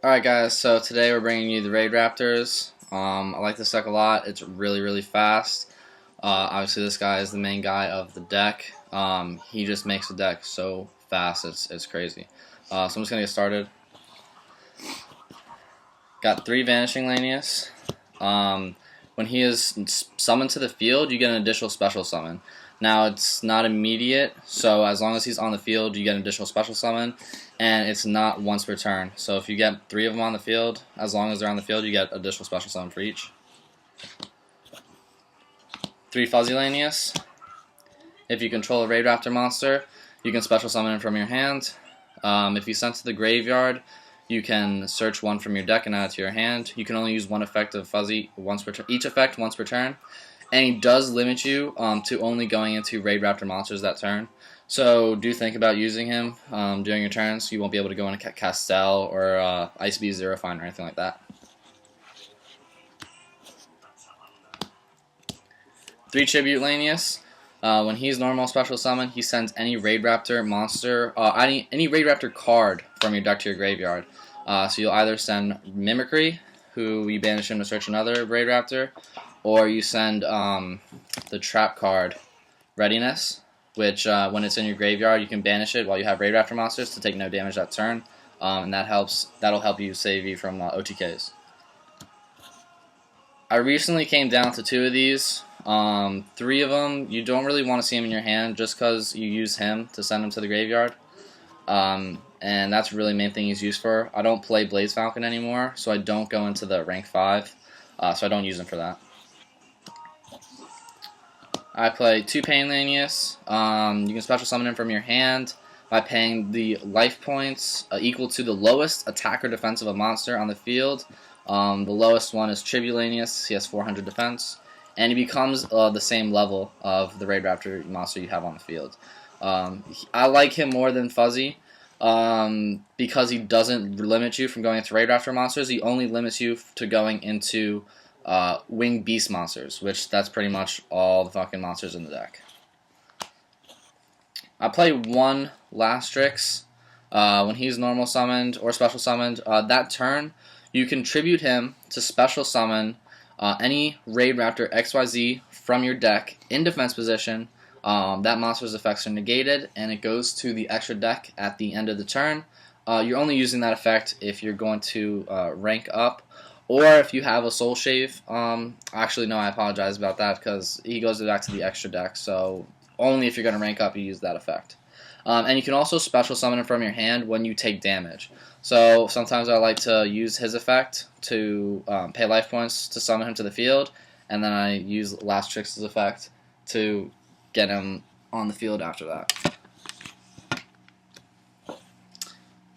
Alright guys, so today we're bringing you the Raidraptors. I like this deck a lot. It's really fast. Obviously this guy is the main guy of the deck. He just makes the deck so fast, it's crazy. So I'm just going to get started. Got 3 Vanishing Lanius. When he is summoned to the field, you get an additional special summon. Now, it's not immediate, so as long as he's on the field, you get an additional special summon, and it's not once per turn. So if you get 3 of them on the field, as long as they're on the field, you get additional special summon for each. 3 Fuzzy Lanius. If you control a Raidraptor monster, you can special summon it from your hand. If you send to the graveyard, you can search one from your deck and add it to your hand. You can only use one effect of Fuzzy once per turn, each effect once per turn. And he does limit you to only going into Raidraptor monsters that turn. So do think about using him during your turns. You won't be able to go into Castell or Ice Beast Zero Fine or anything like that. 3 Tribute Lanius. When he's normal special summon, he sends any Raidraptor monster, any Raidraptor card from your deck to your graveyard. So you'll either send Mimicry, who you banish him to search another Raidraptor, or you send the trap card, Readiness, which when it's in your graveyard, you can banish it while you have Raidraptor monsters to take no damage that turn, and that'll help you save you from OTKs. I recently came down to 2 of these. 3 of them, you don't really want to see him in your hand just because you use him to send him to the graveyard. And that's really the main thing he's used for. I don't play Blaze Falcon anymore, so I don't go into the rank 5, so I don't use him for that. I play 2 Pain Lanius. You can special summon him from your hand by paying the life points equal to the lowest attack or defense of a monster on the field. The lowest one is Tribulanius. He has 400 defense. And he becomes the same level of the Raidraptor monster you have on the field. I like him more than Fuzzy because he doesn't limit you from going into Raidraptor monsters. He only limits you to going into Winged Beast monsters, which that's pretty much all the fucking monsters in the deck. I play 1 Lastrix when he's normal summoned or special summoned. That turn, you can tribute him to special summon any Raidraptor XYZ from your deck in defense position. That monster's effects are negated, and it goes to the extra deck at the end of the turn. You're only using that effect if you're going to rank up, or if you have a Soul Shave. Actually, no, I apologize about that because he goes back to the extra deck, so only if you're going to rank up you use that effect. And you can also special summon him from your hand when you take damage. So sometimes I like to use his effect to pay life points to summon him to the field, and then I use Lastrix's effect to get him on the field after that.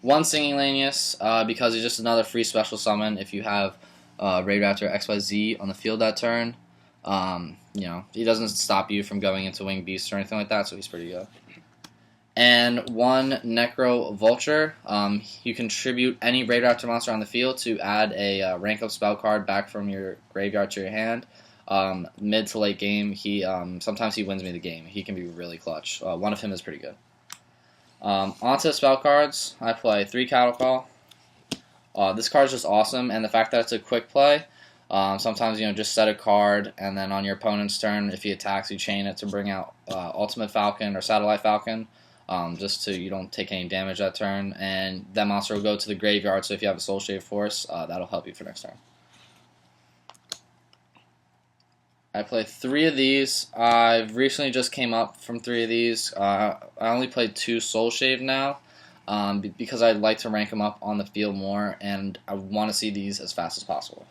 1 Singing Lanius, because he's just another free special summon if you have Raidraptor XYZ on the field that turn. He doesn't stop you from going into Winged Beast or anything like that, so he's pretty good. And 1 Necro Vulture. You contribute any Raidraptor monster on the field to add a rank up spell card back from your graveyard to your hand. Mid to late game, sometimes he wins me the game. He can be really clutch. 1 of him is pretty good. Onto spell cards, I play 3 Cattle Call. This card is just awesome, and the fact that it's a quick play. Sometimes just set a card, and then on your opponent's turn, if he attacks, you chain it to bring out Ultimate Falcon or Satellite Falcon. Just so you don't take any damage that turn, and that monster will go to the graveyard, so if you have a Soul Shave Force, that'll help you for next turn. I play 3 of these. I've recently just came up from 3 of these. I only played 2 Soul Shave now, because I'd like to rank them up on the field more, and I want to see these as fast as possible.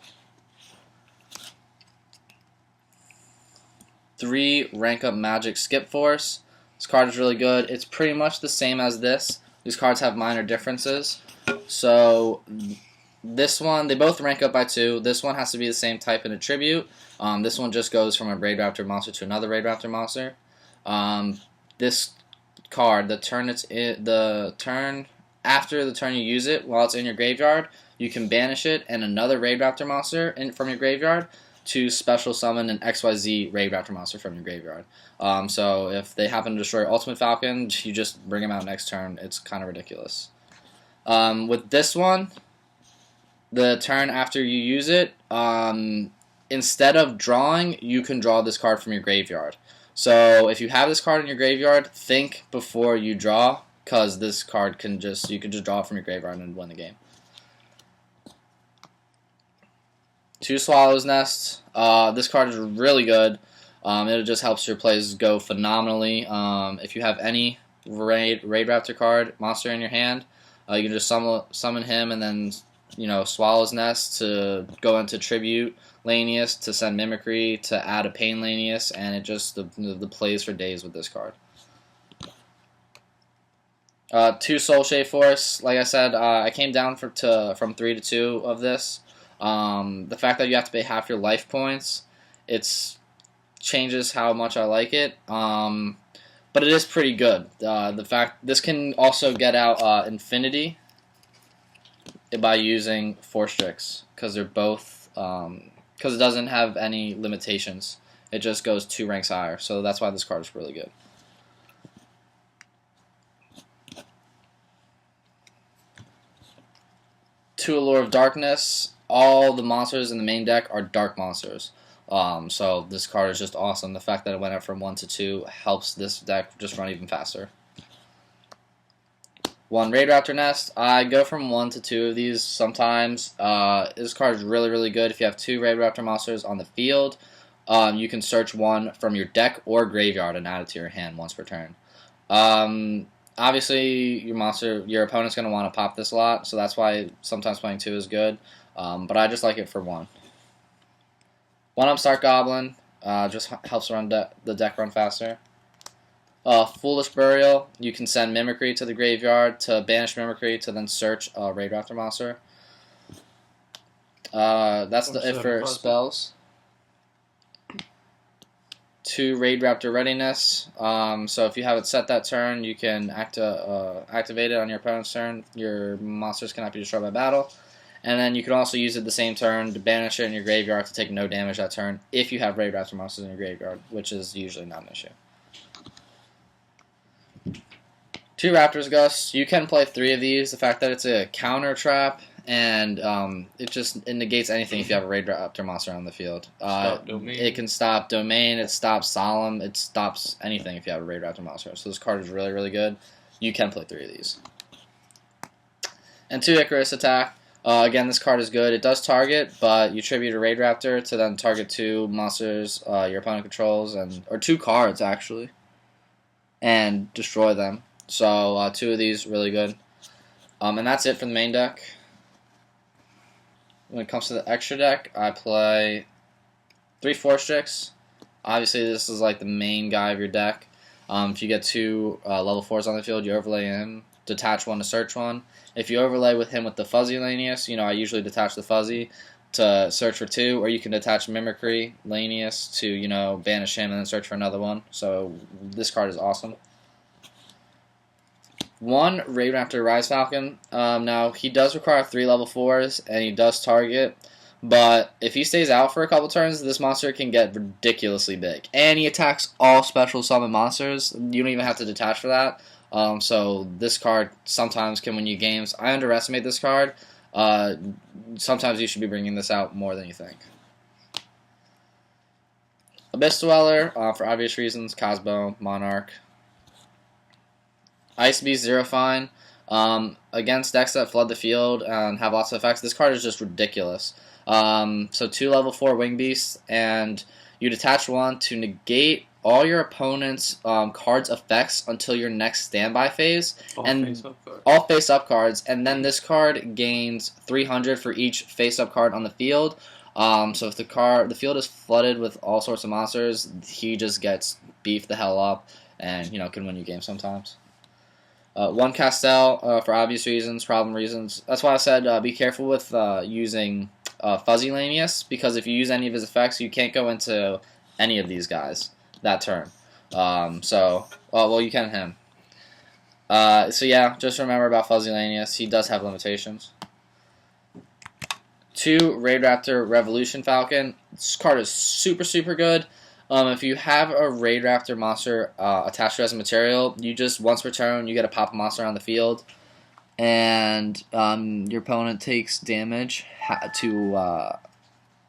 3 Rank Up Magic Skip Force. This card is really good. It's pretty much the same as this. These cards have minor differences. So this one, they both rank up by 2. This one has to be the same type and attribute. This one just goes from a Raidraptor monster to another Raidraptor monster. This card, the turn after the turn you use it, while it's in your graveyard, you can banish it and another Raidraptor monster from your graveyard to special summon an XYZ Raidraptor monster from your graveyard. So if they happen to destroy Ultimate Falcon, you just bring him out next turn. It's kind of ridiculous. With this one, the turn after you use it, instead of drawing, you can draw this card from your graveyard. So if you have this card in your graveyard, think before you draw, because this card you can just draw it from your graveyard and win the game. 2 Swallow's Nest. This card is really good. It just helps your plays go phenomenally. If you have any Raidraptor card monster in your hand, you can just summon him and then Swallow's Nest to go into Tribute Lanius, to send Mimicry, to add a Pain Lanius, and it just the plays for days with this card. 2 Soul Shade Force. Like I said, I came down from 3 to 2 of this. The fact that you have to pay half your life points, it changes how much I like it. But it is pretty good. The fact this can also get out Infinity by using Force Strix, because they're both because it doesn't have any limitations. It just goes 2 ranks higher. So that's why this card is really good. To Allure of Darkness. All the monsters in the main deck are dark monsters. So this card is just awesome. The fact that it went up from 1 to 2 helps this deck just run even faster. 1 Raidraptor Nest. I go from 1 to 2 of these sometimes. This card is really, really good. If you have 2 Raidraptor monsters on the field, you can search one from your deck or graveyard and add it to your hand once per turn. Obviously, your opponent's going to want to pop this a lot, so that's why sometimes playing 2 is good. But I just like it for 1. 1 Upstart Goblin just helps the deck run faster. Foolish Burial. You can send Mimicry to the graveyard to banish Mimicry to then search a Raidraptor monster. That's it for spells. 2 Raidraptor Readiness. So if you have it set that turn, you can activate it on your opponent's turn. Your monsters cannot be destroyed by battle. And then you can also use it the same turn to banish it in your graveyard to take no damage that turn if you have Raidraptor monsters in your graveyard, which is usually not an issue. 2 Raptor's Gust. You can play 3 of these. The fact that it's a counter trap, and it negates anything if you have a Raidraptor monster on the field. It can stop Domain, it stops Solemn, it stops anything if you have a Raidraptor monster. So this card is really, really good. You can play 3 of these. And 2 Icarus Attack. Again, this card is good. It does target, but you tribute a Raidraptor to then target 2 monsters your opponent controls, or 2 cards, actually, and destroy them. So 2 of these, really good. And that's it for the main deck. When it comes to the extra deck, I play 3 Force Strix. Obviously, this is like the main guy of your deck. If you get 2 level 4s on the field, you overlay him. Detach 1 to search 1. If you overlay with him with the Fuzzy Lanius, I usually detach the Fuzzy to search for 2, or you can detach Mimicry Lanius to, banish him and then search for another one. So this card is awesome. 1 Raidraptor Rise Falcon. Now, he does require 3 level 4s, and he does target, but if he stays out for a couple turns, this monster can get ridiculously big. And he attacks all special summon monsters. You don't even have to detach for that. So this card sometimes can win you games. I underestimate this card. Sometimes you should be bringing this out more than you think. Abyss Dweller, for obvious reasons, Cosmo, Monarch. Ice Beast, Zero Fine. Against decks that flood the field and have lots of effects, this card is just ridiculous. So 2 level 4 Wing Beasts, and you detach 1 to negate all your opponent's cards' effects until your next standby phase. All face-up cards. And then this card gains 300 for each face-up card on the field. So if the field is flooded with all sorts of monsters, he just gets beefed the hell up and can win you games sometimes. 1 Castel, for obvious reasons, problem reasons. That's why I said be careful with using Fuzzy Lanius, because if you use any of his effects, you can't go into any of these guys that turn. Well, you can him. So yeah, just remember about Fuzzy Lanius. He does have limitations. 2 Raidraptor Revolution Falcon. This card is super, super good. If you have a Raidraptor monster attached to as a material, you just, once per turn, you get to pop a monster on the field. and your opponent takes damage to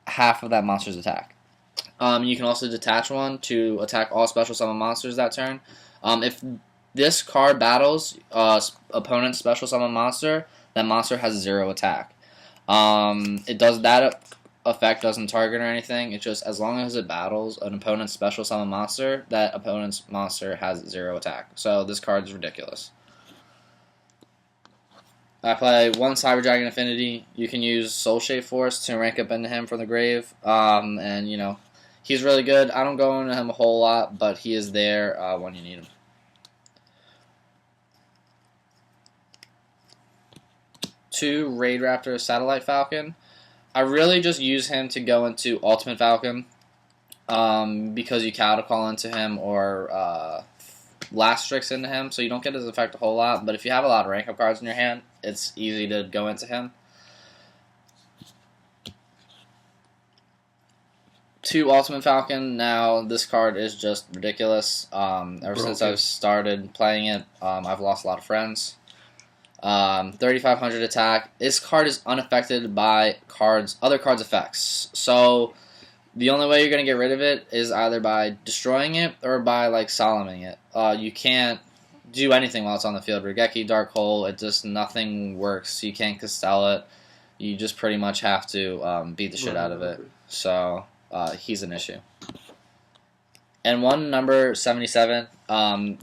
half of that monster's attack. You can also detach one to attack all special summon monsters that turn. If this card battles opponent's special summon monster, that monster has 0 attack. It does that effect doesn't target or anything. It's just as long as it battles an opponent's special summon monster, that opponent's monster has 0 attack. So this card is ridiculous. I play 1 Cyber Dragon Affinity. You can use Soul Shape Force to rank up into him from the grave. And, you know, he's really good. I don't go into him a whole lot, but he is there when you need him. 2 Raidraptor Satellite Falcon. I really just use him to go into Ultimate Falcon because you counter call into him or Last Strix into him, so you don't get his effect a whole lot. But if you have a lot of rank up cards in your hand, it's easy to go into him. 2 Ultimate Falcon. Now this card is just ridiculous. Ever since I've started playing it, I've lost a lot of friends. 3,500 attack. This card is unaffected by other cards' effects. So the only way you're going to get rid of it is either by destroying it or by like Soloming it. You can't do anything while it's on the field. Regeki, Dark Hole, nothing works. You can't Castell it. You just pretty much have to beat the shit out of it. So he's an issue. And one number 77.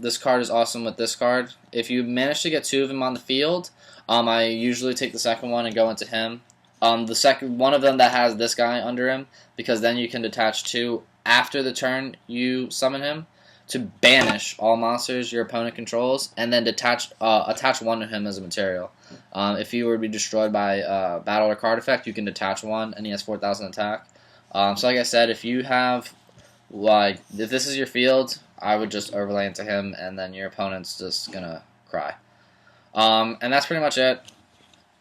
This card is awesome with this card. If you manage to get 2 of them on the field, I usually take the second one and go into him. The second one of them that has this guy under him, because then you can detach 2 after the turn you summon him to banish all monsters your opponent controls, and then attach 1 to him as a material. If he were to be destroyed by battle or card effect, you can detach 1, and he has 4,000 attack. So like I said, if this is your field, I would just overlay into him, and then your opponent's just gonna cry. And that's pretty much it.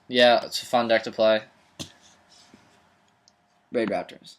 Yeah, it's a fun deck to play. Raidraptors.